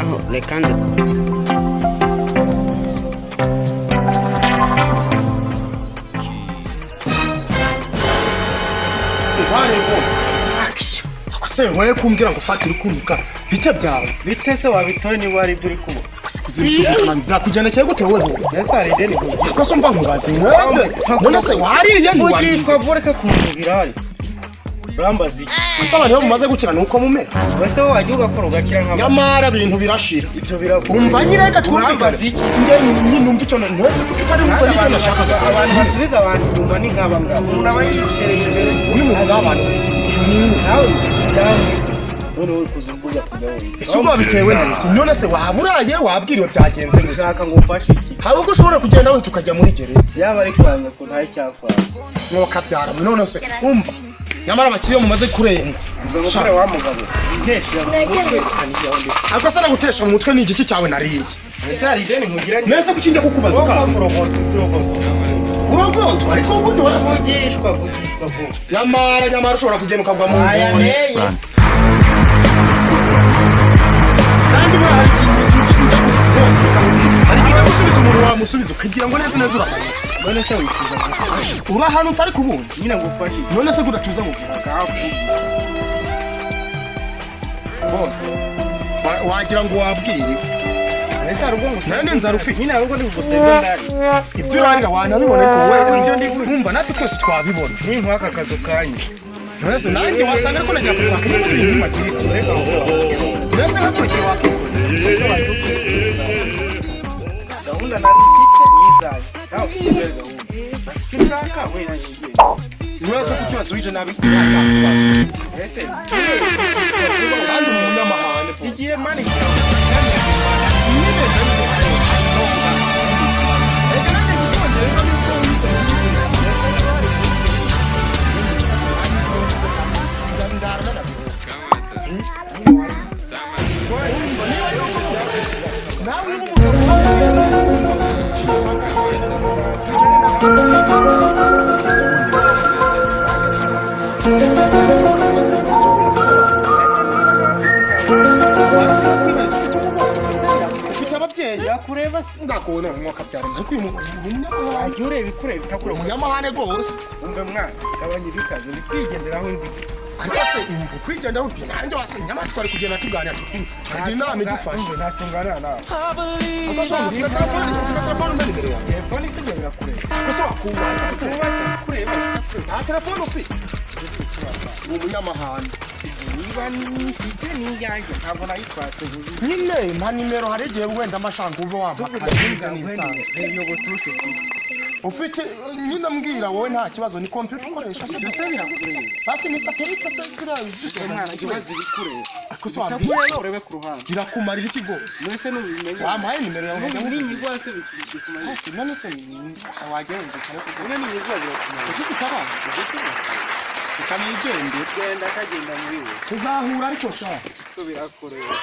naho reka nze Wale boss. Akuse wewe kumbwira ngo fatira ukunuka bite byawe. Bite se wabitoye ni wari byo uri kuba. Akuse kuzibisubikana byakujyana cyane gute wewe. Ese ari deni kugira. Akose umva mubaze wewe. None se wariye ni wari. Ugishwa voreka kumubwira hari. Urambazi. Asaba niyo mumaze gukira nuko mumera. Wese wo wagiye ukora ugakira nk'aba. Nyamara bintu birashira. Ibyo birakora. Umva nyine reka twumvikane. Nge nyine umva icyo ntose kutari umva nicyo nashakaga. Abantu basubiza abantu nyuma ni nk'aba ngaba. Umuntu aba yisereye imbere. Uyu muntu ngabana. Nawe none uri kuzunguza kugawe. Isugo bitewe n'iki? None se waburaye wabwiriwe byagenze gute? Ushaka ngo ufashe iki? Hari ubwo ushobora kugenda we tukajya muri gereza. Yaba ari kwanya ko ntaye cyakwaza. Ngo kabyara none se umva. Nyamara abakiriya mumaze kurenga. Ngomukore wa mugabo. Intesha mutwe kanije aho ndi. Akose na gutesha mu mutwe ni igiki cyawe nariye. Ese hari deni mugira. Nese kukinjya kukubaza ka. Urogotwa ariko ubundi Vugishwa vuba. Nyamara ushobora kugenda ukagwa mu ngore. Kandi muri hari ikintu njya gusubiza kandi hari ikintu gusubiza umuntu wamusubiza ukagira ngo neza urahana. None se wifuza gufasha. Urahanutse ariko ubundi. Nyina ngufashe. None se gudatuza mu boss. Wagira ngo wabwire. Ese arugo ngo nane nzara ufite. Nyina arugo ndi gusebya ndari. Ibyo urarira wanabibona ariko wewe umva natwe twese twabibona. Ni nkwaka kazo kanya. Nese nanjye wasanga ariko najya kwaka ibintu magiri kureka ngo. Nese nakurikiye wakikora. Gahunda narifite nizaye. Naho kigeze gahunda. Bashaka we nagiye. Nese kukibazo wije nabi. Ese kandi umunyamahane. igiye mani. Yakureba ndakubona umwaka byara ariko uyu munyamahane ajye ureba ikure bitakure umunyamahane rwose umve mwana gabanya ibikaje ndi kwigenderaho ndi ariko se umva kwigenderaho ndi nanjye wasenye twari kugenda tuganira tukagira inama idufasha ntacyo ngana nawe akasoma ufite telefone mbere imbere yawe telefone se ngera kureba akasoma kubanza kubanza kureba nta telefone ufite umunyamahane niba nifite n'inyange ntabwo nayitwatse nyine mpa nimero hari igihe wenda amashanga ube wabakajya n'isanzwe ufite nyine mbwira wowe nta kibazo ni computer ukoresha se byose birakureba basi ni satellite se zirayo mwana kibazo bikureba akosoma bikureba urebe ku ruhande birakumarira iki rwose mwese n'ubimenye wampaye nimero yawe ni nyigwase bikumarira hasi none se wajya wumva cyane kuko ni nyigwa birakumarira ese utabaza ukamigende genda kagenda muri we tuzahura ariko sha birakureba